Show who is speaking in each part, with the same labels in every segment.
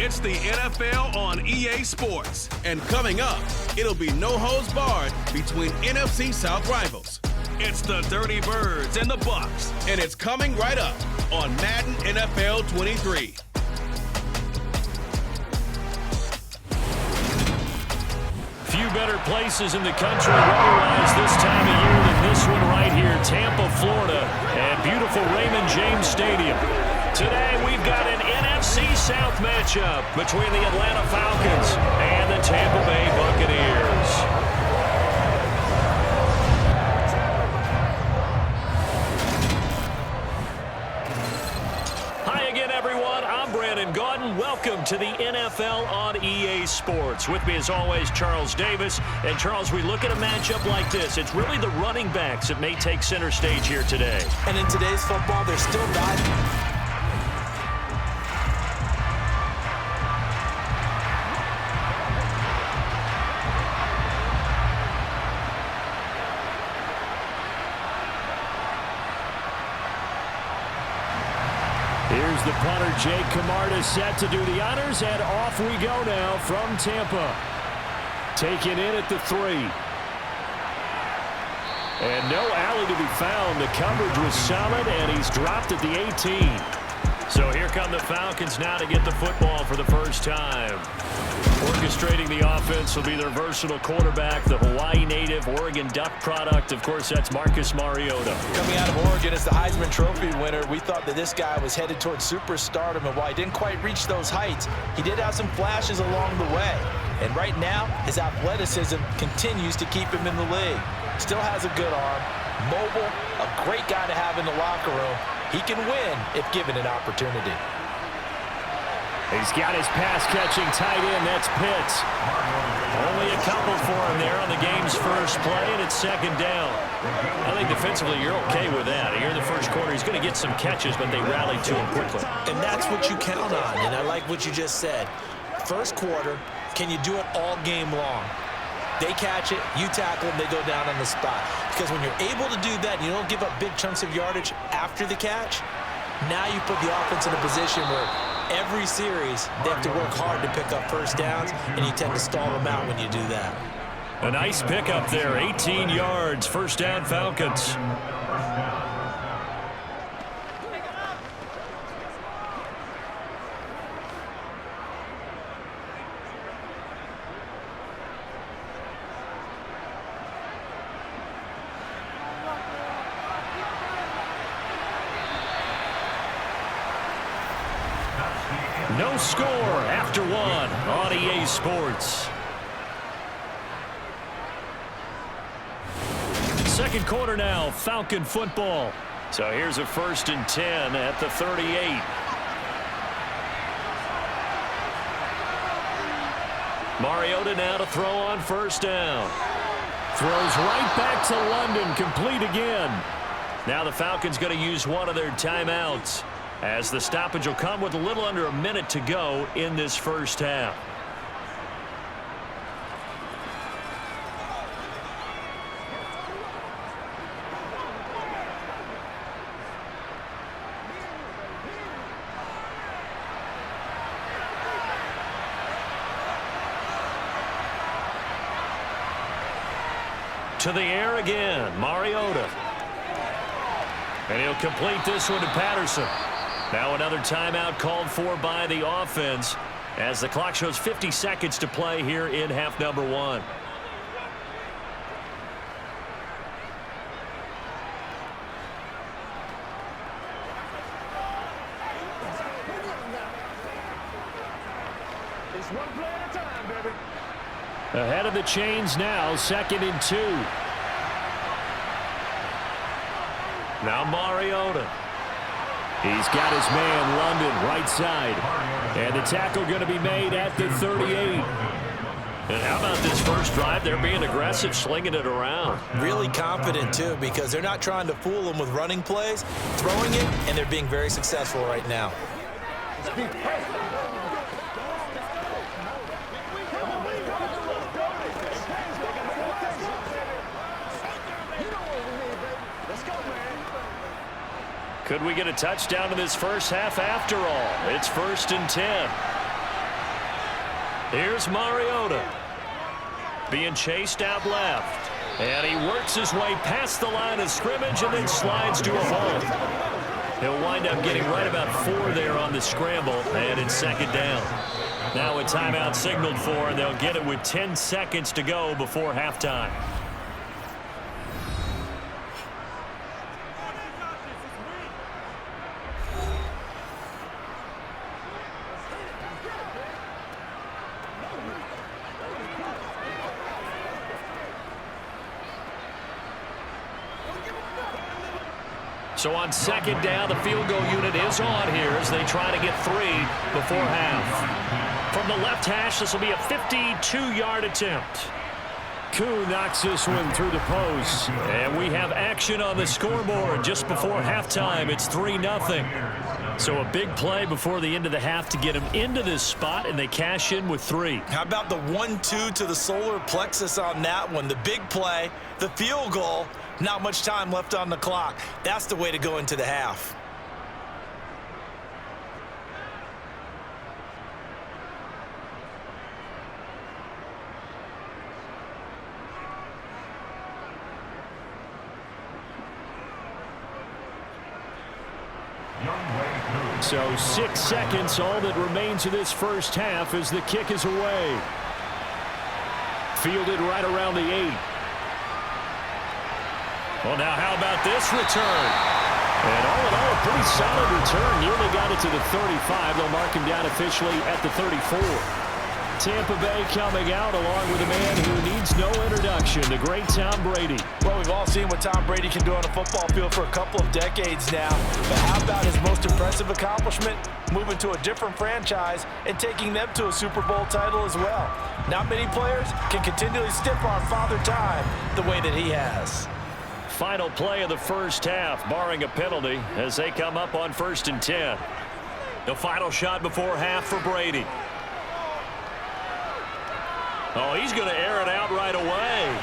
Speaker 1: It's the NFL on EA Sports. And coming up, it'll be no holds barred between NFC South rivals. It's the Dirty Birds and the Bucks. And it's coming right up on Madden NFL 23.
Speaker 2: Few better places in the country weather-wise this time of year than this one right here, Tampa, Florida, and beautiful Raymond James Stadium. Today we've got an NFC South matchup between the Atlanta Falcons and the Tampa Bay Buccaneers. Welcome to the NFL on EA Sports. With me as always, Charles Davis. And Charles, we look at a matchup like this. It's really the running backs that may take center stage here today.
Speaker 3: And in today's football, they're still diving.
Speaker 2: Here's the punter, Jake Camarda, set to do the honors, and off we go now from Tampa. Taken in at the 3. And no alley to be found. The coverage was solid, and he's dropped at the 18. So here come the Falcons now to get the football for the first time. Orchestrating the offense will be their versatile quarterback, the Hawaii native, Oregon Duck product. Of course, that's Marcus Mariota.
Speaker 3: Coming out of Oregon as the Heisman Trophy winner, we thought that this guy was headed towards superstardom, and while he didn't quite reach those heights, he did have some flashes along the way. And right now, his athleticism continues to keep him in the league. Still has a good arm, mobile, a great guy to have in the locker room. He can win if given an opportunity.
Speaker 2: He's got his pass-catching tight end. That's Pitts. Only a couple for him there on the game's first play, and it's second down. I think defensively you're okay with that. Here in the first quarter, he's going to get some catches, but they rallied to him quickly.
Speaker 3: And that's what you count on, and I like what you just said. First quarter, can you do it all game long? They catch it, you tackle them, they go down on the spot. Because when you're able to do that, you don't give up big chunks of yardage after the catch, now you put the offense in a position where every series they have to work hard to pick up first downs, and you tend to stall them out when you do that.
Speaker 2: A nice pickup there, 18 yards, first down Falcons. No score after one on EA Sports. Second quarter now, Falcon football. So here's a 1st and 10 at the 38. Mariota now to throw on first down. Throws right back to London, complete again. Now the Falcons going to use one of their timeouts, as the stoppage will come with a little under a minute to go in this first half. To the air again, Mariota. And he'll complete this one to Patterson. Now another timeout called for by the offense as the clock shows 50 seconds to play here in half number 1.
Speaker 4: It's one play at a time, baby.
Speaker 2: Ahead of the chains now, 2nd and 2. Now Mariota. He's got his man, London, right side. And the tackle going to be made at the 38. And how about this first drive? They're being aggressive, slinging it around.
Speaker 3: Really confident, too, because they're not trying to fool them with running plays, throwing it, and they're being very successful right now.
Speaker 2: Could we get a touchdown in this first half after all? It's 1st and 10. Here's Mariota. Being chased out left. And he works his way past the line of scrimmage and then slides to a halt. He'll wind up getting right about 4 there on the scramble, and it's second down. Now a timeout signaled for, and they'll get it with 10 seconds to go before halftime. So on second down, the field goal unit is on here as they try to get 3 before half. From the left hash, this will be a 52-yard attempt. Koo knocks this one through the post. And we have action on the scoreboard just before halftime. It's 3-0. So a big play before the end of the half to get them into this spot, and they cash in with 3.
Speaker 3: How about the 1-2 to the solar plexus on that one? The big play, the field goal, not much time left on the clock. That's the way to go into the half.
Speaker 2: So 6 seconds, all that remains of this first half as the kick is away. Fielded right around the 8. Well, now how about this return? And all in all, a pretty solid return. Nearly got it to the 35. They'll mark him down officially at the 34. Tampa Bay coming out along with a man who needs no introduction, the great Tom Brady.
Speaker 3: Well, we've all seen what Tom Brady can do on a football field for a couple of decades now. But how about his most impressive accomplishment? Moving to a different franchise and taking them to a Super Bowl title as well. Not many players can continually stiff on Father Time the way that he has.
Speaker 2: Final play of the first half, barring a penalty, as they come up on 1st and 10. The final shot before half for Brady. Oh, he's going to air it out right away.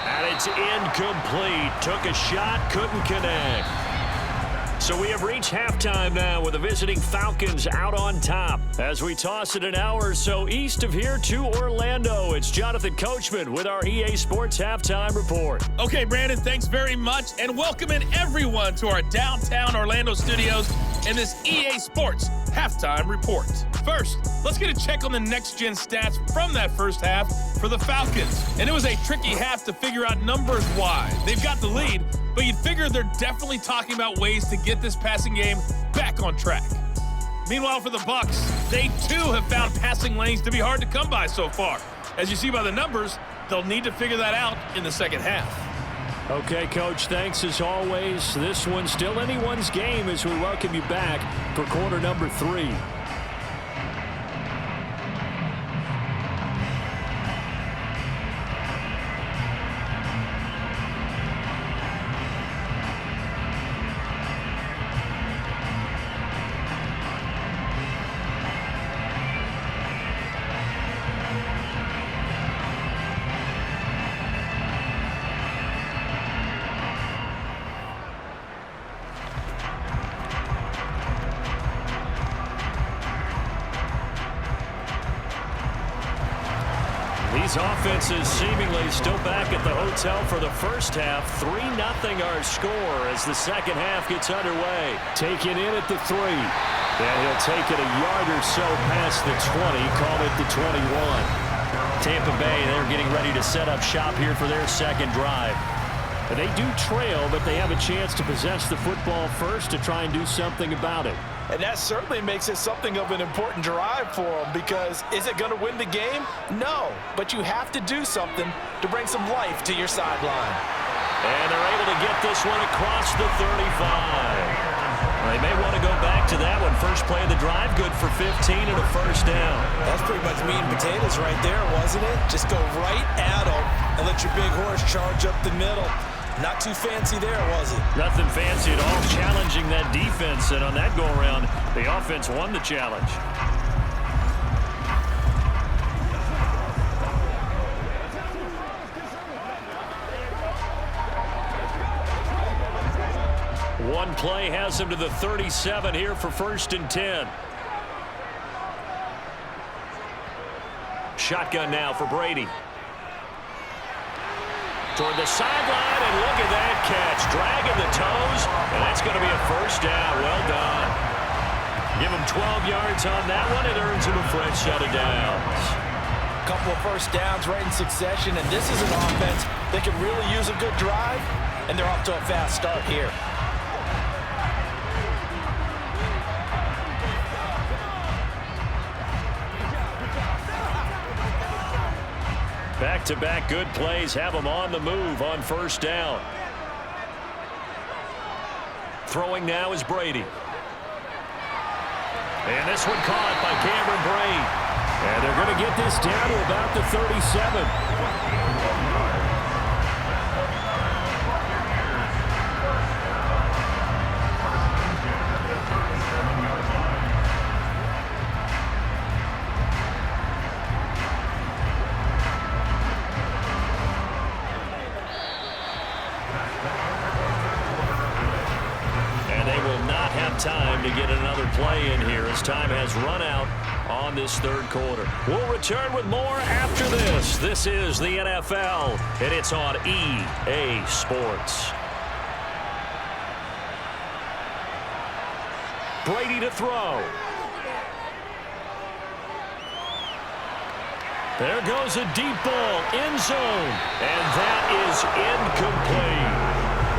Speaker 2: And it's incomplete. Took a shot, couldn't connect. So we have reached halftime now with the visiting Falcons out on top. As we toss it an hour or so east of here to Orlando, it's Jonathan Coachman with our EA Sports Halftime Report.
Speaker 5: Okay, Brandon, thanks very much, and welcoming everyone to our downtown Orlando studios in this EA Sports Halftime Report. First, let's get a check on the next-gen stats from that first half for the Falcons. And it was a tricky half to figure out numbers-wise. They've got the lead, but you'd figure they're definitely talking about ways to get this passing game back on track. Meanwhile, for the Bucs, they too have found passing lanes to be hard to come by so far. As you see by the numbers, they'll need to figure that out in the second half.
Speaker 2: Okay, Coach, thanks as always. This one's still anyone's game as we welcome you back for quarter number 3. These offenses seemingly still back at the hotel for the first half. 3-0 our score as the second half gets underway. Taken in at the 3. And he'll take it a yard or so past the 20. Call it the 21. Tampa Bay, they're getting ready to set up shop here for their second drive. They do trail, but they have a chance to possess the football first to try and do something about it.
Speaker 3: And that certainly makes it something of an important drive for them, because is it going to win the game? No, but you have to do something to bring some life to your sideline.
Speaker 2: And they're able to get this one across the 35. They may want to go back to that one. First play of the drive, good for 15 and a first down.
Speaker 3: That's pretty much meat and potatoes right there, wasn't it? Just go right at them and let your big horse charge up the middle. Not too fancy there, was it?
Speaker 2: Nothing fancy at all, challenging that defense. And on that go-around, the offense won the challenge. One play has him to the 37 here for 1st and 10. shotgun now for Brady. Toward the sideline, and look at that catch. Dragging the toes, and that's going to be a first down. Well done. Give him 12 yards on that one. It earns him a fresh set of downs.
Speaker 3: Couple of first downs right in succession, and this is an offense that can really use a good drive, and they're off to a fast start here.
Speaker 2: Back-to-back good plays have them on the move on first down. Throwing now is Brady. And this one caught by Cameron Brate. And they're going to get this down to about the 37. Time to get another play in here as time has run out on this third quarter. We'll return with more after this. This is the NFL, and it's on EA Sports. Brady to throw. There goes a deep ball, end zone, and that is incomplete.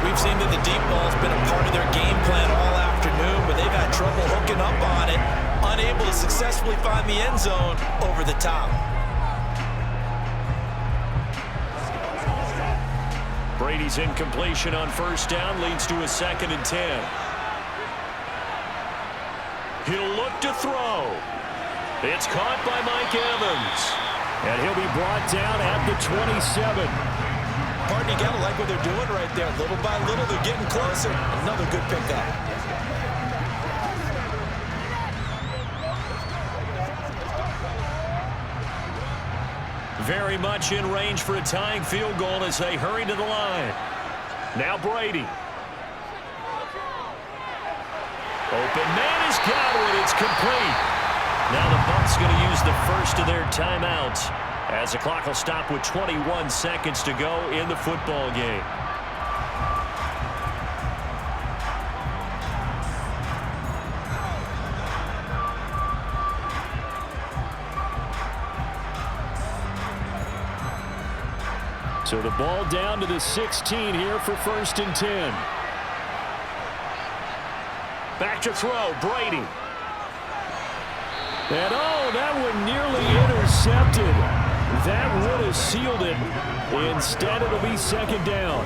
Speaker 3: We've seen that the deep ball's been a part of their game plan all afternoon, but they've had trouble hooking up on it, unable to successfully find the end zone over the top.
Speaker 2: Brady's incompletion on first down leads to a 2nd and 10. He'll look to throw. It's caught by Mike Evans, and he'll be brought down at the 27.
Speaker 3: Pardon, you gotta like what they're doing right there. Little by little, they're getting closer. Another good pickup.
Speaker 2: Very much in range for a tying field goal as they hurry to the line. Now Brady. Open man has got it. It's complete. Now the Bucs going to use the first of their timeouts, as the clock will stop with 21 seconds to go in the football game. So the ball down to the 16 here for 1st and 10. Back to throw, Brady. And oh, that one nearly intercepted. That would have sealed it. Instead, it'll be 2nd down.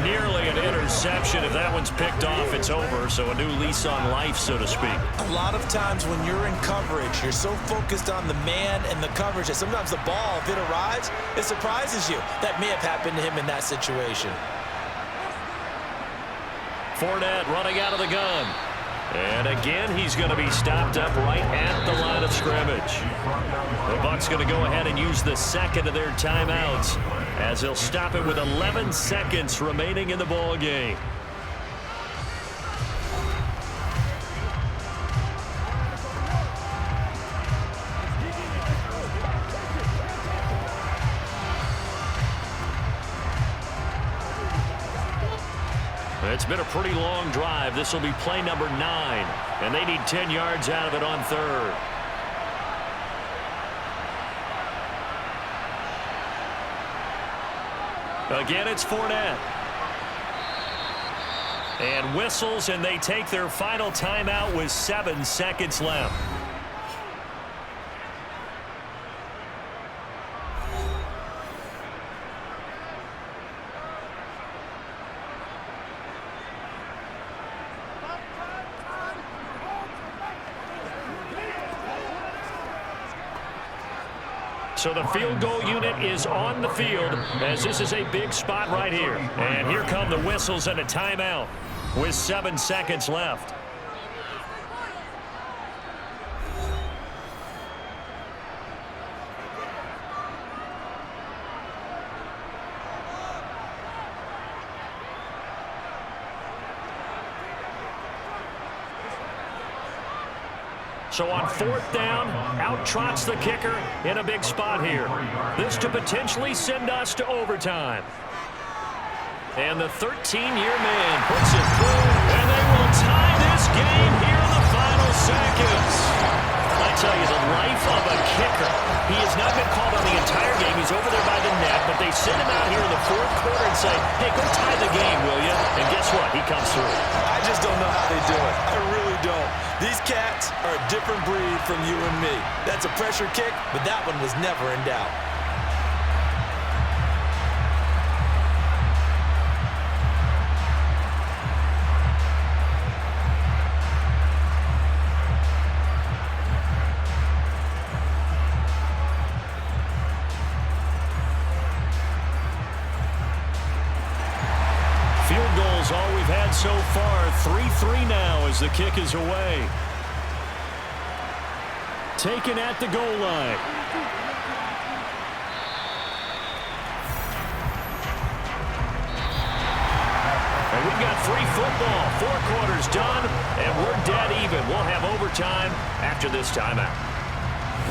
Speaker 2: Nearly an interception. If that one's picked off, it's over. So a new lease on life, so to speak.
Speaker 3: A lot of times when you're in coverage, you're so focused on the man and the coverage that sometimes the ball, if it arrives, it surprises you. That may have happened to him in that situation.
Speaker 2: Fournette running out of the gun. And again, he's going to be stopped up right at the line of scrimmage. The Bucs going to go ahead and use the 2nd of their timeouts, as they'll stop it with 11 seconds remaining in the ball game. It's been a pretty long drive. This will be play number 9, and they need 10 yards out of it on 3rd. Again, it's Fournette. And whistles, and they take their final timeout with 7 seconds left. So the field goal unit is on the field, as this is a big spot right here. And here come the whistles and a timeout with 7 seconds left. So on 4th down, out trots the kicker in a big spot here. This to potentially send us to overtime. And the 13-year man puts it through, and they will tie this game here in the final seconds. I tell you, the life of a kicker. He has not been called on the entire game. He's over there by the net, but they send him out here in the 4th quarter and say, hey, go tie the game, will you? And guess what? He comes through.
Speaker 3: I just don't know how they do it. I really don't. These cats are a different breed from you and me. That's a pressure kick, but that one was never in doubt.
Speaker 2: Field goals all we've had so far. 3-3 now as the kick is away. Taken at the goal line. And we've got free football. 4 quarters done, and we're dead even. We'll have overtime after this timeout.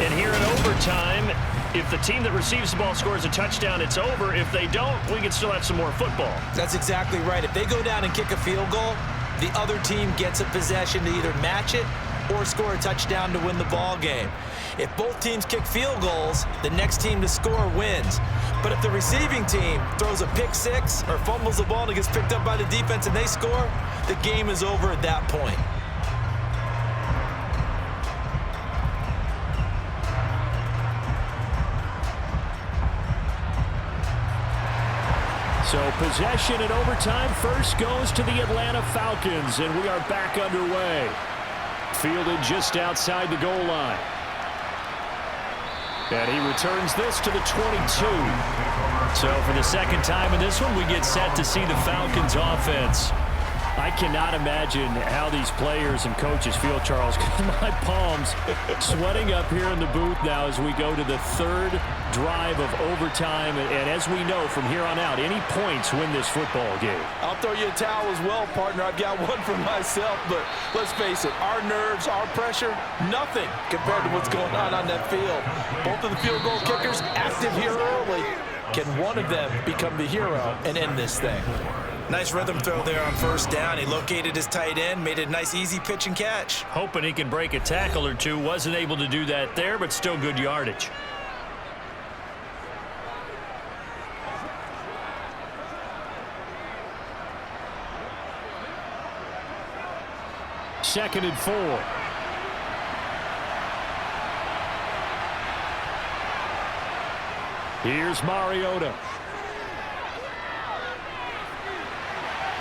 Speaker 2: And here in overtime, if the team that receives the ball scores a touchdown, it's over. If they don't, we can still have some more football.
Speaker 3: That's exactly right. If they go down and kick a field goal, the other team gets a possession to either match it or score a touchdown to win the ball game. If both teams kick field goals, the next team to score wins. But if the receiving team throws a pick six or fumbles the ball and it gets picked up by the defense and they score, the game is over at that point.
Speaker 2: So possession in overtime first goes to the Atlanta Falcons, and we are back underway. Fielded just outside the goal line. And he returns this to the 22. So for the second time in this one, we get set to see the Falcons offense. I cannot imagine how these players and coaches feel, Charles, because my palms sweating up here in the booth now as we go to the 3rd drive of overtime. And as we know from here on out, any points win this football game.
Speaker 3: I'll throw you a towel as well, partner. I've got one for myself, but let's face it, our nerves, our pressure, nothing compared to what's going on that field. Both of the field goal kickers active here early. Can one of them become the hero and end this thing? Nice rhythm throw there on 1st down. He located his tight end, made it a nice easy pitch and catch.
Speaker 2: Hoping he can break a tackle or two. Wasn't able to do that there, but still good yardage. Second and 4. Here's Mariota.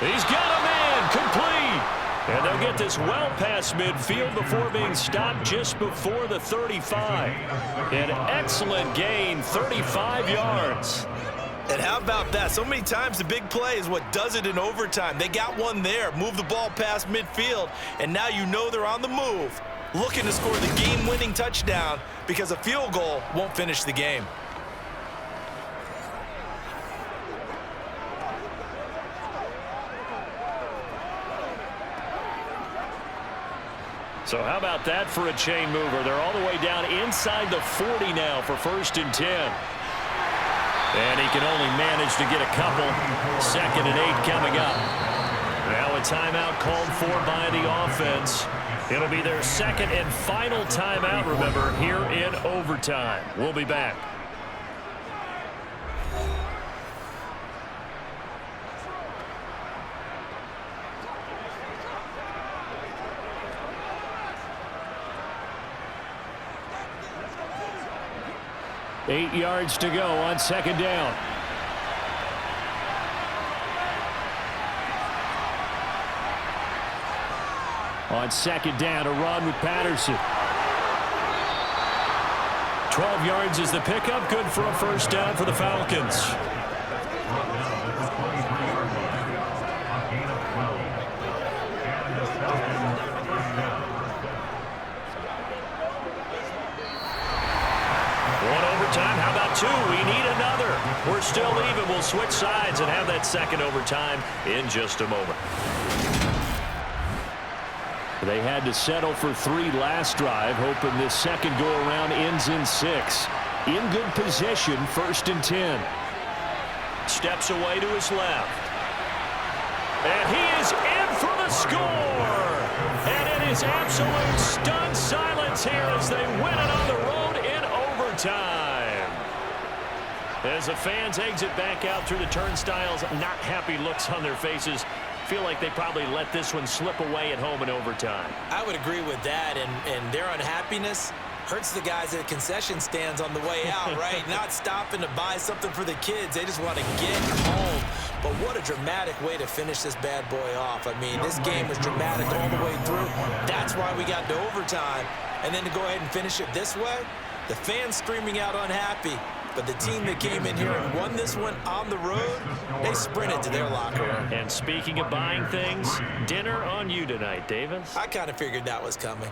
Speaker 2: He's got a man complete. And they'll get this well past midfield before being stopped just before the 35. An excellent gain, 35 yards.
Speaker 3: And how about that? So many times the big play is what does it in overtime. They got one there, move the ball past midfield, and now you know they're on the move, looking to score the game-winning touchdown because a field goal won't finish the game.
Speaker 2: So how about that for a chain mover? They're all the way down inside the 40 now for 1st and 10. And he can only manage to get a couple. 2nd and 8 coming up. Now a timeout called for by the offense. It'll be their 2nd and final timeout, remember, here in overtime. We'll be back. Eight yards to go on 2nd down. On 2nd down, a run with Patterson. 12 yards is the pickup. Good for a 1st down for the Falcons. How about 2? We need another. We're still even. We'll switch sides and have that 2nd overtime in just a moment. They had to settle for 3 last drive, hoping this second go-around ends in 6. In good position, 1st and 10. Steps away to his left. And he is in for the score. And it is absolute stunned silence here as they win it on the road in overtime. As the fans exit back out through the turnstiles, not happy looks on their faces. Feel like they probably let this one slip away at home in overtime.
Speaker 3: I would agree with that, and their unhappiness hurts the guys at the concession stands on the way out, right? Not stopping to buy something for the kids. They just want to get home. But what a dramatic way to finish this bad boy off. I mean, this game was dramatic all the way through. That's why we got to overtime. And then to go ahead and finish it this way, the fans screaming out unhappy. But the team that came in here and won this one on the road, they sprinted to their locker room.
Speaker 2: And speaking of buying things, dinner on you tonight, Davis.
Speaker 3: I kind of figured that was coming.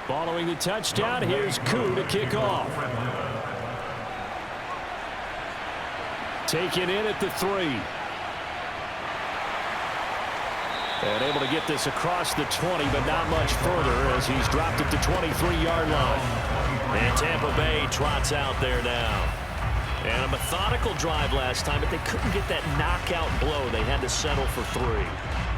Speaker 2: Following the touchdown, here's Koo to kick off. Taken in at the 3. And able to get this across the 20, but not much further as he's dropped it to 23-yard line. And Tampa Bay trots out there now. And a methodical drive last time, but they couldn't get that knockout blow. They had to settle for 3.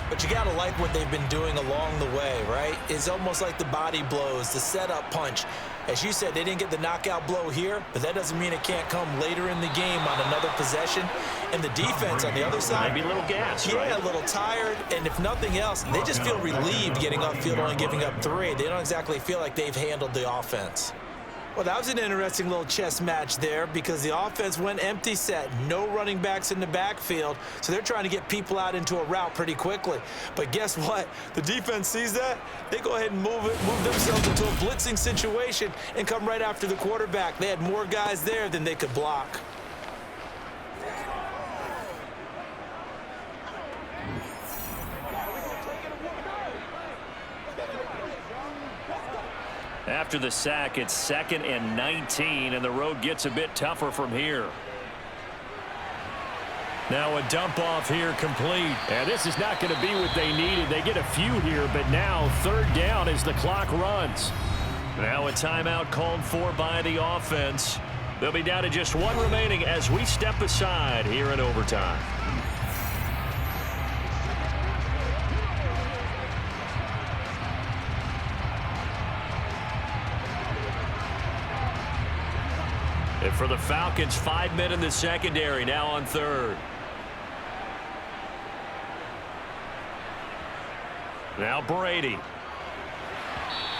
Speaker 3: But you got to like what they've been doing along the way, right? It's almost like the body blows, the setup punch. As you said, they didn't get the knockout blow here, but that doesn't mean it can't come later in the game on another possession. And the defense on the other side,
Speaker 2: maybe a little gas,
Speaker 3: yeah,
Speaker 2: right?
Speaker 3: A little tired. And if nothing else, they just feel relieved getting off field only giving up 3. They don't exactly feel like they've handled the offense. Well, that was an interesting little chess match there because the offense went empty set. No running backs in the backfield, so they're trying to get people out into a route pretty quickly. But guess what? The defense sees that. They go ahead and move themselves into a blitzing situation and come right after the quarterback. They had more guys there than they could block.
Speaker 2: After the sack, it's 2nd and 19, and the road gets a bit tougher from here. Now a dump off here complete. And this is not going to be what they needed. They get a few here, but now 3rd down as the clock runs. Now a timeout called for by the offense. They'll be down to just 1 remaining as we step aside here in overtime. And for the Falcons, 5 men in the secondary, now on 3rd. Now Brady.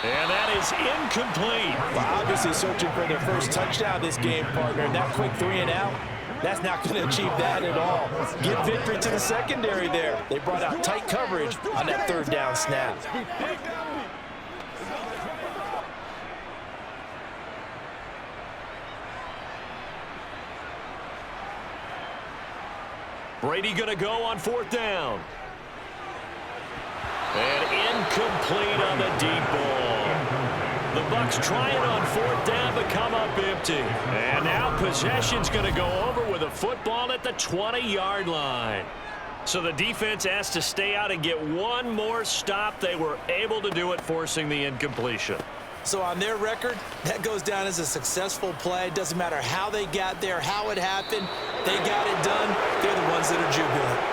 Speaker 2: And that is incomplete.
Speaker 3: Well, obviously searching for their first touchdown this game, partner. And that quick 3 and out, that's not going to achieve that at all. Give victory to the secondary there. They brought out tight coverage on that 3rd down snap.
Speaker 2: Brady going to go on 4th down. And incomplete on the deep ball. The Bucs trying on 4th down but come up empty. And now possession's going to go over with a football at the 20-yard line. So the defense has to stay out and get one more stop. They were able to do it, forcing the incompletion.
Speaker 3: So on their record, that goes down as a successful play. Doesn't matter how they got there, how it happened. They got it done. They're the ones that are jubilant.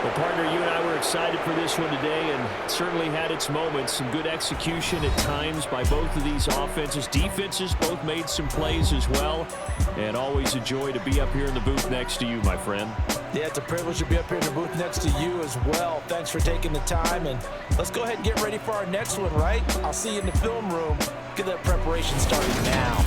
Speaker 2: Well, partner, you and I were excited for this one today, and certainly had its moments. Some good execution at times by both of these offenses. Defenses both made some plays as well, and always a joy to be up here in the booth next to you, my friend.
Speaker 3: Yeah, it's a privilege to be up here in the booth next to you as well. Thanks for taking the time, and let's go ahead and get ready for our next one, right? I'll see you in the film room. Get that preparation started now.